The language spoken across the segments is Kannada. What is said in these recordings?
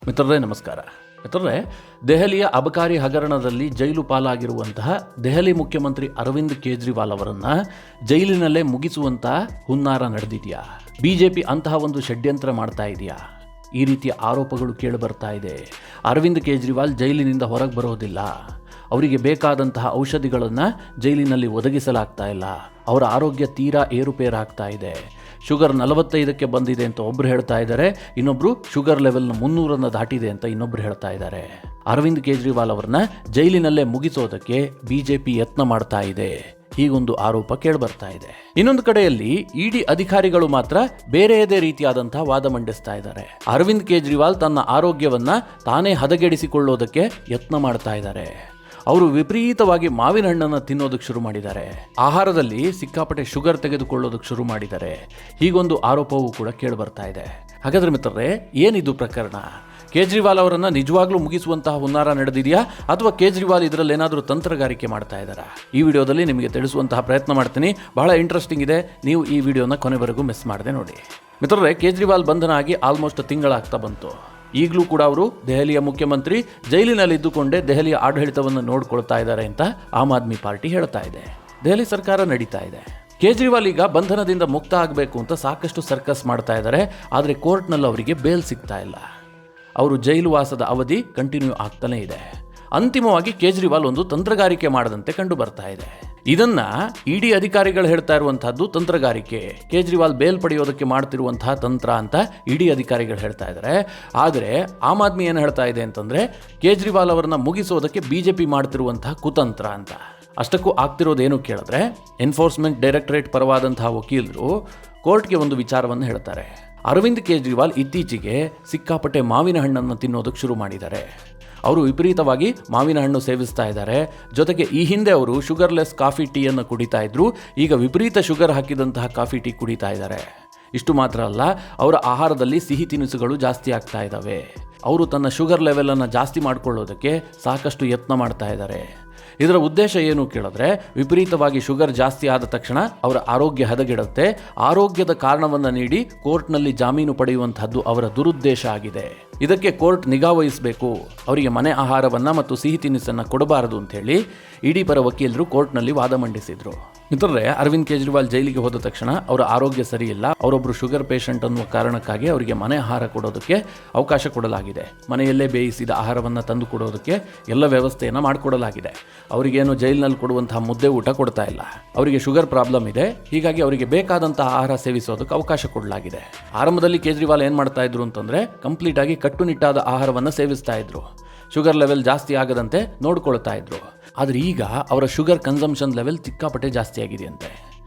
ಮಿತ್ರರೇ ನಮಸ್ಕಾರ. ಮಿತ್ರರೇ, ದೆಹಲಿಯ ಅಬಕಾರಿ ಹಗರಣದಲ್ಲಿ ಜೈಲು ಪಾಲಾಗಿರುವಂತಹ ದೆಹಲಿ ಮುಖ್ಯಮಂತ್ರಿ ಅರವಿಂದ್ ಕೇಜ್ರಿವಾಲ್ ಅವರನ್ನು ಜೈಲಿನಲ್ಲೇ ಮುಗಿಸುವಂತಹ ಹುನ್ನಾರ ನಡೆದಿದೆಯಾ? ಬಿಜೆಪಿ ಅಂತಹ ಒಂದು ಷಡ್ಯಂತ್ರ ಮಾಡ್ತಾ ಇದೆಯಾ? ಈ ರೀತಿಯ ಆರೋಪಗಳು ಕೇಳಿ ಬರ್ತಾ ಇದೆ. ಅರವಿಂದ್ ಕೇಜ್ರಿವಾಲ್ ಜೈಲಿನಿಂದ ಹೊರಗೆ ಬರೋದಿಲ್ಲ, ಅವರಿಗೆ ಬೇಕಾದಂತಹ ಔಷಧಿಗಳನ್ನು ಜೈಲಿನಲ್ಲಿ ಒದಗಿಸಲಾಗ್ತಾ ಇಲ್ಲ, ಅವರ ಆರೋಗ್ಯ ತೀರಾ ಏರುಪೇರಾಗ್ತಾ ಇದೆ. ಶುಗರ್ 45ಕ್ಕೆ ಬಂದಿದೆ ಅಂತ ಒಬ್ಬರು ಹೇಳ್ತಾ ಇದ್ದಾರೆ, ಇನ್ನೊಬ್ಬರು ಶುಗರ್ ಲೆವೆಲ್ನ 300 ದಾಟಿದೆ ಅಂತ ಇನ್ನೊಬ್ಬರು ಹೇಳ್ತಾ ಇದ್ದಾರೆ. ಅರವಿಂದ್ ಕೇಜ್ರಿವಾಲ್ ಅವರನ್ನ ಜೈಲಿನಲ್ಲೇ ಮುಗಿಸೋದಕ್ಕೆ ಬಿಜೆಪಿ ಯತ್ನ ಮಾಡ್ತಾ ಇದೆ, ಹೀಗೊಂದು ಆರೋಪ ಕೇಳಿಬರ್ತಾ ಇದೆ. ಇನ್ನೊಂದು ಕಡೆಯಲ್ಲಿ ಇಡಿ ಅಧಿಕಾರಿಗಳು ಮಾತ್ರ ಬೇರೆಯದೇ ರೀತಿಯಾದಂತಹ ವಾದ ಮಂಡಿಸ್ತಾ ಇದ್ದಾರೆ. ಅರವಿಂದ್ ಕೇಜ್ರಿವಾಲ್ ತನ್ನ ಆರೋಗ್ಯವನ್ನ ತಾನೇ ಹದಗೆಡಿಸಿಕೊಳ್ಳೋದಕ್ಕೆ ಯತ್ನ ಮಾಡ್ತಾ ಇದ್ದಾರೆ. ಅವರು ವಿಪರೀತವಾಗಿ ಮಾವಿನ ಹಣ್ಣನ್ನು ತಿನ್ನೋದಕ್ಕೆ ಶುರು ಮಾಡಿದ್ದಾರೆ, ಆಹಾರದಲ್ಲಿ ಸಿಕ್ಕಾಪಟ್ಟೆ ಶುಗರ್ ತೆಗೆದುಕೊಳ್ಳೋದಕ್ಕೆ ಶುರು ಮಾಡಿದ್ದಾರೆ, ಹೀಗೊಂದು ಆರೋಪವೂ ಕೂಡ ಕೇಳಿ ಬರ್ತಾ ಇದೆ. ಹಾಗಾದ್ರೆ ಮಿತ್ರರೇ, ಏನಿದು ಪ್ರಕರಣ? ಕೇಜ್ರಿವಾಲ್ ಅವರನ್ನು ನಿಜವಾಗ್ಲೂ ಮುಗಿಸುವಂತಹ ಹುನ್ನಾರ ನಡೆದಿದೆಯಾ, ಅಥವಾ ಕೇಜ್ರಿವಾಲ್ ಇದರಲ್ಲಿ ಏನಾದರೂ ತಂತ್ರಗಾರಿಕೆ ಮಾಡ್ತಾ ಇದ್ದಾರಾ? ಈ ವಿಡಿಯೋದಲ್ಲಿ ನಿಮಗೆ ತಿಳಿಸುವಂತಹ ಪ್ರಯತ್ನ ಮಾಡ್ತೀನಿ. ಬಹಳ ಇಂಟ್ರೆಸ್ಟಿಂಗ್ ಇದೆ, ನೀವು ಈ ವಿಡಿಯೋನ ಕೊನೆವರೆಗೂ ಮಿಸ್ ಮಾಡದೆ ನೋಡಿ. ಮಿತ್ರರೇ, ಕೇಜ್ರಿವಾಲ್ ಬಂಧನ ಆಗಿ ಆಲ್ಮೋಸ್ಟ್ ತಿಂಗಳಾಗ್ತಾ ಬಂತು. ಈಗಲೂ ಕೂಡ ಅವರು ದೆಹಲಿಯ ಮುಖ್ಯಮಂತ್ರಿ ಜೈಲಿನಲ್ಲಿದ್ದುಕೊಂಡೇ ದೆಹಲಿಯ ಆಡಳಿತವನ್ನು ನೋಡ್ಕೊಳ್ತಾ ಇದ್ದಾರೆ ಅಂತ ಆಮ್ ಆದ್ಮಿ ಪಾರ್ಟಿ ಹೇಳ್ತಾ ಇದೆ. ದೆಹಲಿ ಸರ್ಕಾರ ನಡೀತಾ ಇದೆ. ಕೇಜ್ರಿವಾಲ್ ಈಗ ಬಂಧನದಿಂದ ಮುಕ್ತ ಆಗಬೇಕು ಅಂತ ಸಾಕಷ್ಟು ಸರ್ಕಸ್ ಮಾಡ್ತಾ ಇದ್ದಾರೆ, ಆದರೆ ಕೋರ್ಟ್ನಲ್ಲಿ ಅವರಿಗೆ ಬೇಲ್ ಸಿಗ್ತಾ ಇಲ್ಲ. ಅವರು ಜೈಲು ವಾಸದ ಅವಧಿ ಕಂಟಿನ್ಯೂ ಆಗ್ತಾನೇ ಇದೆ. ಅಂತಿಮವಾಗಿ ಕೇಜ್ರಿವಾಲ್ ಒಂದು ತಂತ್ರಗಾರಿಕೆ ಮಾಡದಂತೆ ಕಂಡು ಬರ್ತಾ ಇದೆ. ಇದನ್ನ ಇಡಿ ಅಧಿಕಾರಿಗಳು ಹೇಳ್ತಾ ಇರುವಂತಹದ್ದು ತಂತ್ರಗಾರಿಕೆ, ಕೇಜ್ರಿವಾಲ್ ಬೇಲ್ ಪಡೆಯೋದಕ್ಕೆ ಮಾಡ್ತಿರುವಂತಹ ತಂತ್ರ ಅಂತ ಇಡಿ ಅಧಿಕಾರಿಗಳು ಹೇಳ್ತಾ ಇದ್ದಾರೆ. ಆದರೆ ಆಮ್ ಆದ್ಮಿ ಏನು ಹೇಳ್ತಾ ಇದೆ ಅಂತಂದ್ರೆ, ಕೇಜ್ರಿವಾಲ್ ಅವರನ್ನ ಮುಗಿಸೋದಕ್ಕೆ ಬಿಜೆಪಿ ಮಾಡ್ತಿರುವಂತಹ ಕುತಂತ್ರ ಅಂತ. ಅಷ್ಟಕ್ಕೂ ಆಗ್ತಿರೋದೇನು ಕೇಳಿದ್ರೆ, ಎನ್ಫೋರ್ಸ್ಮೆಂಟ್ ಡೈರೆಕ್ಟರೇಟ್ ಪರವಾದಂತಹ ವಕೀಲರು ಕೋರ್ಟ್ಗೆ ಒಂದು ವಿಚಾರವನ್ನು ಹೇಳ್ತಾರೆ. ಅರವಿಂದ್ ಕೇಜ್ರಿವಾಲ್ ಇತ್ತೀಚೆಗೆ ಸಿಕ್ಕಾಪಟ್ಟೆ ಮಾವಿನ ಹಣ್ಣನ್ನು ತಿನ್ನೋದಕ್ಕೆ ಶುರು ಮಾಡಿದ್ದಾರೆ. ಅವರು ವಿಪರೀತವಾಗಿ ಮಾವಿನ ಹಣ್ಣು ಸೇವಿಸ್ತಾ ಇದ್ದಾರೆ. ಜೊತೆಗೆ ಈ ಹಿಂದೆ ಅವರು ಶುಗರ್ಲೆಸ್ ಕಾಫಿ ಟೀಯನ್ನು ಕುಡಿತಾ ಇದ್ರು, ಈಗ ವಿಪರೀತ ಶುಗರ್ ಹಾಕಿದಂತಹ ಕಾಫಿ ಟೀ ಕುಡಿತಾ ಇದ್ದಾರೆ. ಇಷ್ಟು ಮಾತ್ರ ಅಲ್ಲ, ಅವರ ಆಹಾರದಲ್ಲಿ ಸಿಹಿ ತಿನಿಸುಗಳು ಜಾಸ್ತಿ ಆಗ್ತಾ ಇದ್ದಾವೆ. ಅವರು ತನ್ನ ಶುಗರ್ ಲೆವೆಲನ್ನು ಜಾಸ್ತಿ ಮಾಡ್ಕೊಳ್ಳೋದಕ್ಕೆ ಸಾಕಷ್ಟು ಯತ್ನ ಮಾಡ್ತಾ ಇದ್ದಾರೆ. ಇದರ ಉದ್ದೇಶ ಏನು ಕೇಳಿದ್ರೆ, ವಿಪರೀತವಾಗಿ ಶುಗರ್ ಜಾಸ್ತಿ ಆದ ತಕ್ಷಣ ಅವರ ಆರೋಗ್ಯ ಹದಗೆಡುತ್ತೆ. ಆರೋಗ್ಯದ ಕಾರಣವನ್ನು ನೀಡಿ ಕೋರ್ಟ್ನಲ್ಲಿ ಜಾಮೀನು ಪಡೆಯುವಂತಹದ್ದು ಅವರ ದುರುದ್ದೇಶ ಆಗಿದೆ. ಇದಕ್ಕೆ ಕೋರ್ಟ್ ನಿಗಾ ವಹಿಸಬೇಕು, ಅವರಿಗೆ ಮನೆ ಆಹಾರವನ್ನು ಮತ್ತು ಸಿಹಿ ತಿನಿಸನ್ನು ಕೊಡಬಾರದು ಅಂತ ಹೇಳಿ ಇಡಿ ಪರ ವಕೀಲರು ಕೋರ್ಟ್ನಲ್ಲಿ ವಾದ ಮಂಡಿಸಿದ್ರು. ಮಿತ್ರರೇ, ಅರವಿಂದ್ ಕೇಜ್ರಿವಾಲ್ ಜೈಲಿಗೆ ಹೋದ ತಕ್ಷಣ ಅವರ ಆರೋಗ್ಯ ಸರಿ ಇಲ್ಲ, ಅವರೊಬ್ಬರು ಶುಗರ್ ಪೇಷಂಟ್ ಅನ್ನುವ ಕಾರಣಕ್ಕಾಗಿ ಅವರಿಗೆ ಮನೆ ಆಹಾರ ಕೊಡೋದಕ್ಕೆ ಅವಕಾಶ ಕೊಡಲಾಗಿದೆ. ಮನೆಯಲ್ಲೇ ಬೇಯಿಸಿದ ಆಹಾರವನ್ನು ತಂದು ಕೊಡೋದಕ್ಕೆ ಎಲ್ಲ ವ್ಯವಸ್ಥೆಯನ್ನು ಮಾಡಿಕೊಡಲಾಗಿದೆ. ಅವರಿಗೇನು ಜೈಲಿನಲ್ಲಿ ಕೊಡುವಂತಹ ಮುದ್ದೆ ಊಟ ಕೊಡ್ತಾ ಇಲ್ಲ. ಅವರಿಗೆ ಶುಗರ್ ಪ್ರಾಬ್ಲಮ್ ಇದೆ, ಹೀಗಾಗಿ ಅವರಿಗೆ ಬೇಕಾದಂತಹ ಆಹಾರ ಸೇವಿಸೋದಕ್ಕೆ ಅವಕಾಶ ಕೊಡಲಾಗಿದೆ. ಆರಂಭದಲ್ಲಿ ಕೇಜ್ರಿವಾಲ್ ಏನು ಮಾಡ್ತಾ ಇದ್ರು ಅಂತಂದ್ರೆ, ಕಂಪ್ಲೀಟ್ ಆಗಿ ಕಟ್ಟುನಿಟ್ಟಾದ ಆಹಾರವನ್ನು ಸೇವಿಸ್ತಾ ಇದ್ರು, ಶುಗರ್ ಲೆವೆಲ್ ಜಾಸ್ತಿ ಆಗದಂತೆ ನೋಡ್ಕೊಳ್ತಾ ಇದ್ರು. ಆದರೆ ಈಗ ಅವರ ಶುಗರ್ ಕನ್ಸಂಪ್ಷನ್ ಲೆವೆಲ್ ಸಿಕ್ಕಾಪಟ್ಟೆ ಜಾಸ್ತಿ ಆಗಿದೆಯಂತೆ.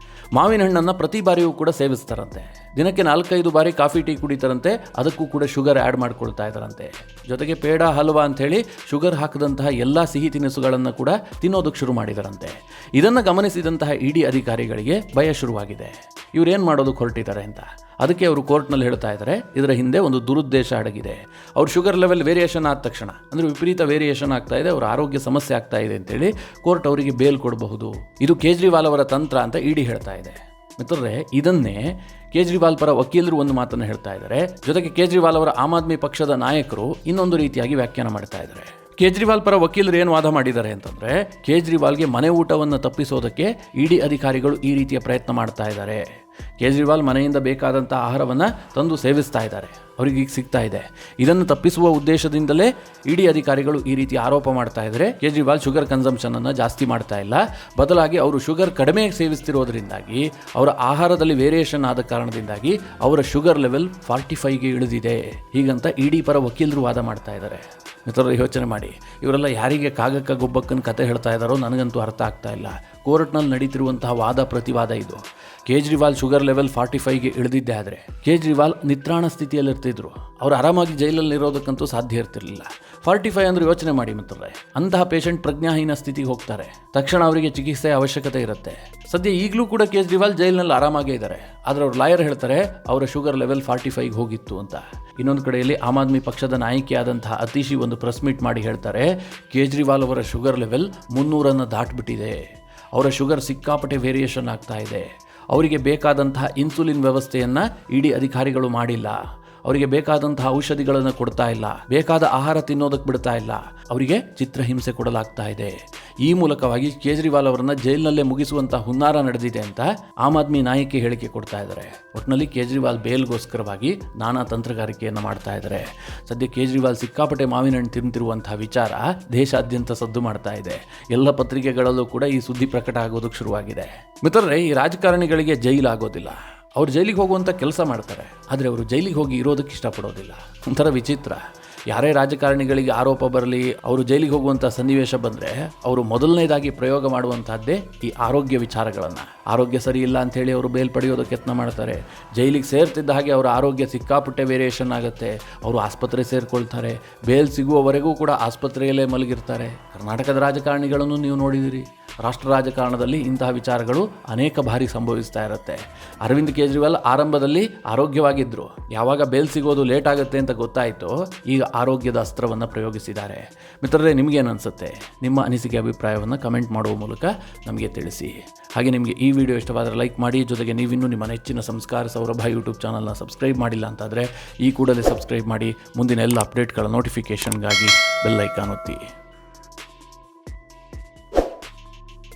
ಮಾವಿನ ಹಣ್ಣನ್ನು ಪ್ರತಿ ಬಾರಿಯೂ ಕೂಡ ಸೇವಿಸ್ತಾರಂತೆ. ದಿನಕ್ಕೆ 4-5 ಬಾರಿ ಕಾಫಿ ಟೀ ಕುಡಿತಾರಂತೆ, ಅದಕ್ಕೂ ಕೂಡ ಶುಗರ್ ಆ್ಯಡ್ ಮಾಡ್ಕೊಳ್ತಾ ಇದ್ದಾರಂತೆ. ಜೊತೆಗೆ ಪೇಡ ಹಲ್ವಾ ಅಂಥೇಳಿ ಶುಗರ್ ಹಾಕಿದಂತಹ ಎಲ್ಲ ಸಿಹಿ ತಿನಿಸುಗಳನ್ನು ಕೂಡ ತಿನ್ನೋದಕ್ಕೆ ಶುರು ಮಾಡಿದಾರಂತೆ. ಇದನ್ನು ಗಮನಿಸಿದಂತಹ ಇಡಿ ಅಧಿಕಾರಿಗಳಿಗೆ ಭಯ ಶುರುವಾಗಿದೆ, ಇವರೇನು ಮಾಡೋದಕ್ಕೆ ಹೊರಟಿದ್ದಾರೆ ಅಂತ. ಅದಕ್ಕೆ ಅವರು ಕೋರ್ಟ್ನಲ್ಲಿ ಹೇಳ್ತಾ ಇದ್ದಾರೆ, ಇದರ ಹಿಂದೆ ಒಂದು ದುರುದ್ದೇಶ ಅಡಗಿದೆ. ಅವ್ರ ಶುಗರ್ ಲೆವೆಲ್ ವೇರಿಯೇಷನ್ ಆದ ತಕ್ಷಣ, ಅಂದರೆ ವಿಪರೀತ ವೇರಿಯೇಷನ್ ಆಗ್ತಾ ಇದೆ, ಅವರ ಆರೋಗ್ಯ ಸಮಸ್ಯೆ ಆಗ್ತಾ ಇದೆ ಅಂತೇಳಿ ಕೋರ್ಟ್ ಅವರಿಗೆ ಬೇಲ್ ಕೊಡಬಹುದು. ಇದು ಕೇಜ್ರಿವಾಲ್ ಅವರ ತಂತ್ರ ಅಂತ ಇಡಿ ಹೇಳ್ತಾ ಇದೆ. ಮಿತ್ರರೇ, ಇದನ್ನೇ ಕೇಜ್ರಿವಾಲ್ ಪರ ವಕೀಲರು ಒಂದು ಮಾತನ್ನು ಹೇಳ್ತಾ ಇದ್ದಾರೆ. ಜೊತೆಗೆ ಕೇಜ್ರಿವಾಲ್ ಅವರ ಆಮ್ ಆದ್ಮಿ ಪಕ್ಷದ ನಾಯಕರು ಇನ್ನೊಂದು ರೀತಿಯಾಗಿ ವ್ಯಾಖ್ಯಾನ ಮಾಡ್ತಾ ಇದ್ದಾರೆ. ಕೇಜ್ರಿವಾಲ್ ಪರ ವಕೀಲರು ಏನು ವಾದ ಮಾಡಿದ್ದಾರೆ ಅಂತಂದರೆ, ಕೇಜ್ರಿವಾಲ್ಗೆ ಮನೆ ಊಟವನ್ನು ತಪ್ಪಿಸೋದಕ್ಕೆ ಇಡಿ ಅಧಿಕಾರಿಗಳು ಈ ರೀತಿಯ ಪ್ರಯತ್ನ ಮಾಡ್ತಾ ಇದ್ದಾರೆ. ಕೇಜ್ರಿವಾಲ್ ಮನೆಯಿಂದ ಬೇಕಾದಂಥ ಆಹಾರವನ್ನು ತಂದು ಸೇವಿಸ್ತಾ ಇದ್ದಾರೆ, ಅವರಿಗೆ ಈಗ ಸಿಗ್ತಾ ಇದೆ. ಇದನ್ನು ತಪ್ಪಿಸುವ ಉದ್ದೇಶದಿಂದಲೇ ಇಡಿ ಅಧಿಕಾರಿಗಳು ಈ ರೀತಿ ಆರೋಪ ಮಾಡ್ತಾ ಇದ್ದಾರೆ. ಕೇಜ್ರಿವಾಲ್ ಶುಗರ್ ಕನ್ಸಂಪ್ಷನನ್ನು ಜಾಸ್ತಿ ಮಾಡ್ತಾ ಇಲ್ಲ, ಬದಲಾಗಿ ಅವರು ಶುಗರ್ ಕಡಿಮೆ ಸೇವಿಸ್ತಿರೋದ್ರಿಂದಾಗಿ, ಅವರ ಆಹಾರದಲ್ಲಿ ವೇರಿಯೇಷನ್ ಆದ ಕಾರಣದಿಂದಾಗಿ ಅವರ ಶುಗರ್ ಲೆವೆಲ್ 45ಗೆ ಇಳಿದಿದೆ, ಹೀಗಂತ ಇಡಿ ಪರ ವಕೀಲರು ವಾದ ಮಾಡ್ತಾ ಇದ್ದಾರೆ. ಮಿತ್ರರು, ಯೋಚನೆ ಮಾಡಿ, ಇವರೆಲ್ಲ ಯಾರಿಗೆ ಕಾಗಕ್ಕ ಗೊಬ್ಬಕ್ಕನ ಕತೆ ಹೇಳ್ತಾ ಇದ್ದಾರೋ ನನಗಂತೂ ಅರ್ಥ ಆಗ್ತಾ ಇಲ್ಲ. ಕೋರ್ಟ್ನಲ್ಲಿ ನಡೀತಿರುವಂತಹ ವಾದ ಪ್ರತಿವಾದ ಇದು. ಕೇಜ್ರಿವಾಲ್ ಶುಗರ್ ಲೆವೆಲ್ 45ಗೆ ಇಳಿದಿದ್ದೆ ಆದರೆ ಕೇಜ್ರಿವಾಲ್ ನಿತ್ರಾಣ ಸ್ಥಿತಿಯಲ್ಲಿರ್ತಿದ್ರು, ಅವರು ಆರಾಮಾಗಿ ಜೈಲಲ್ಲಿ ಇರೋದಕ್ಕಂತೂ ಸಾಧ್ಯ ಇರ್ತಿರ್ಲಿಲ್ಲ. 45 ಅಂದರೆ ಯೋಚನೆ ಮಾಡಿ ಮಿತ್ರರೇ, ಅಂತಹ ಪೇಷಂಟ್ ಪ್ರಜ್ಞಾಹೀನ ಸ್ಥಿತಿಗೆ ಹೋಗ್ತಾರೆ, ತಕ್ಷಣ ಅವರಿಗೆ ಚಿಕಿತ್ಸೆಯ ಅವಶ್ಯಕತೆ ಇರುತ್ತೆ. ಸದ್ಯ ಈಗಲೂ ಕೂಡ ಕೇಜ್ರಿವಾಲ್ ಜೈಲಿನಲ್ಲಿ ಆರಾಮಾಗೇ ಇದ್ದಾರೆ, ಆದರೆ ಅವ್ರ ಲಾಯರ್ ಹೇಳ್ತಾರೆ ಅವರ ಶುಗರ್ ಲೆವೆಲ್ 45ಗೆ ಹೋಗಿತ್ತು ಅಂತ. ಇನ್ನೊಂದು ಕಡೆಯಲ್ಲಿ ಆಮ್ ಆದ್ಮಿ ಪಕ್ಷದ ನಾಯಕಿಯಾದಂತಹ ಅತಿಶಿ ಒಂದು ಪ್ರೆಸ್ ಮೀಟ್ ಮಾಡಿ ಹೇಳ್ತಾರೆ, ಕೇಜ್ರಿವಾಲ್ ಅವರ ಶುಗರ್ ಲೆವೆಲ್ 300 ದಾಟ್ಬಿಟ್ಟಿದೆ, ಅವರ ಶುಗರ್ ಸಿಕ್ಕಾಪಟ್ಟೆ ವೇರಿಯೇಷನ್ ಆಗ್ತಾ ಇದೆ, ಅವರಿಗೆ ಬೇಕಾದಂತಹ ಇನ್ಸುಲಿನ್ ವ್ಯವಸ್ಥೆಯನ್ನು ಇಡಿ ಅಧಿಕಾರಿಗಳು ಮಾಡಿಲ್ಲ, ಅವರಿಗೆ ಬೇಕಾದಂತಹ ಔಷಧಿಗಳನ್ನು ಕೊಡ್ತಾ ಇಲ್ಲ, ಬೇಕಾದ ಆಹಾರ ತಿನ್ನೋದಕ್ಕೆ ಬಿಡ್ತಾ ಇಲ್ಲ, ಅವರಿಗೆ ಚಿತ್ರಹಿಂಸೆ ಕೊಡಲಾಗ್ತಾ ಇದೆ. ಈ ಮೂಲಕವಾಗಿ ಕೇಜ್ರಿವಾಲ್ ಅವರನ್ನ ಜೈಲಿನಲ್ಲೇ ಮುಗಿಸುವಂತಹ ಹುನ್ನಾರ ನಡೆದಿದೆ ಅಂತ ಆಮ್ ಆದ್ಮಿ ನಾಯಕಿ ಹೇಳಿಕೆ ಕೊಡ್ತಾ ಇದ್ದಾರೆ. ಒಟ್ಟಿನಲ್ಲಿ ಕೇಜ್ರಿವಾಲ್ ಬೇಲ್ಗೋಸ್ಕರವಾಗಿ ನಾನಾ ತಂತ್ರಗಾರಿಕೆಯನ್ನು ಮಾಡ್ತಾ ಇದ್ದಾರೆ. ಸದ್ಯ ಕೇಜ್ರಿವಾಲ್ ಸಿಕ್ಕಾಪಟ್ಟೆ ಮಾವಿನ ಹಣ್ಣು ತಿಂತಿರುವಂತಹ ವಿಚಾರ ದೇಶಾದ್ಯಂತ ಸದ್ದು ಮಾಡ್ತಾ ಇದೆ. ಎಲ್ಲ ಪತ್ರಿಕೆಗಳಲ್ಲೂ ಕೂಡ ಈ ಸುದ್ದಿ ಪ್ರಕಟ ಆಗೋದಕ್ಕೆ ಶುರುವಾಗಿದೆ. ಮಿತ್ರರೇ, ಈ ರಾಜಕಾರಣಿಗಳಿಗೆ ಜೈಲಾಗೋದಿಲ್ಲ. ಅವ್ರು ಜೈಲಿಗೆ ಹೋಗುವಂಥ ಕೆಲಸ ಮಾಡ್ತಾರೆ, ಆದರೆ ಅವರು ಜೈಲಿಗೆ ಹೋಗಿ ಇರೋದಕ್ಕೆ ಇಷ್ಟಪಡೋದಿಲ್ಲ. ಒಂಥರ ವಿಚಿತ್ರ. ಯಾರೇ ರಾಜಕಾರಣಿಗಳಿಗೆ ಆರೋಪ ಬರಲಿ, ಅವರು ಜೈಲಿಗೆ ಹೋಗುವಂಥ ಸನ್ನಿವೇಶ ಬಂದರೆ ಅವರು ಮೊದಲನೇದಾಗಿ ಪ್ರಯೋಗ ಮಾಡುವಂತಹದ್ದೇ ಈ ಆರೋಗ್ಯ ವಿಚಾರಗಳನ್ನು. ಆರೋಗ್ಯ ಸರಿ ಇಲ್ಲ ಅಂಥೇಳಿ ಅವರು ಬೇಲ್ ಪಡೆಯೋದಕ್ಕೆ ಯತ್ನ ಮಾಡ್ತಾರೆ. ಜೈಲಿಗೆ ಸೇರ್ತಿದ್ದ ಹಾಗೆ ಅವರ ಆರೋಗ್ಯ ಸಿಕ್ಕಾಪಟ್ಟೆ ವೇರಿಯೇಷನ್ ಆಗುತ್ತೆ. ಅವರು ಆಸ್ಪತ್ರೆ ಸೇರಿಕೊಳ್ತಾರೆ. ಬೇಲ್ ಸಿಗುವವರೆಗೂ ಕೂಡ ಆಸ್ಪತ್ರೆಯಲ್ಲೇ ಮಲಗಿರ್ತಾರೆ. ಕರ್ನಾಟಕದ ರಾಜಕಾರಣಿಗಳನ್ನು ನೀವು ನೋಡಿದಿರಿ. ರಾಷ್ಟ್ರ ರಾಜಕಾರಣದಲ್ಲಿ ಇಂತಹ ವಿಚಾರಗಳು ಅನೇಕ ಬಾರಿ ಸಂಭವಿಸ್ತಾ ಇರುತ್ತೆ. ಅರವಿಂದ್ ಕೇಜ್ರಿವಾಲ್ ಆರಂಭದಲ್ಲಿ ಆರೋಗ್ಯವಾಗಿದ್ದರು. ಯಾವಾಗ ಬೇಲ್ ಸಿಗೋದು ಲೇಟ್ ಆಗುತ್ತೆ ಅಂತ ಗೊತ್ತಾಯಿತು, ಈಗ ಆರೋಗ್ಯದ ಅಸ್ತ್ರವನ್ನು ಪ್ರಯೋಗಿಸಿದ್ದಾರೆ. ಮಿತ್ರರೇ, ನಿಮಗೇನು ಅನಿಸುತ್ತೆ? ನಿಮ್ಮ ಅನಿಸಿಕೆ ಅಭಿಪ್ರಾಯವನ್ನು ಕಮೆಂಟ್ ಮಾಡುವ ಮೂಲಕ ನಮಗೆ ತಿಳಿಸಿ. ಹಾಗೆ ನಿಮಗೆ ಈ ವಿಡಿಯೋ ಇಷ್ಟವಾದರೆ ಲೈಕ್ ಮಾಡಿ. ಜೊತೆಗೆ ನೀವಿನ್ನೂ ನಿಮ್ಮ ನೆಚ್ಚಿನ ಸಂಸ್ಕಾರ ಸೌರಭ ಯೂಟ್ಯೂಬ್ ಚಾನಲ್ನ ಸಬ್ಸ್ಕ್ರೈಬ್ ಮಾಡಿಲ್ಲ ಅಂತಾದರೆ ಈ ಕೂಡಲೇ ಸಬ್ಸ್ಕ್ರೈಬ್ ಮಾಡಿ. ಮುಂದಿನ ಎಲ್ಲ ಅಪ್ಡೇಟ್ಗಳ ನೋಟಿಫಿಕೇಷನ್ಗಾಗಿ ಬೆಲ್ ಐಕಾನ್ ಒತ್ತಿ.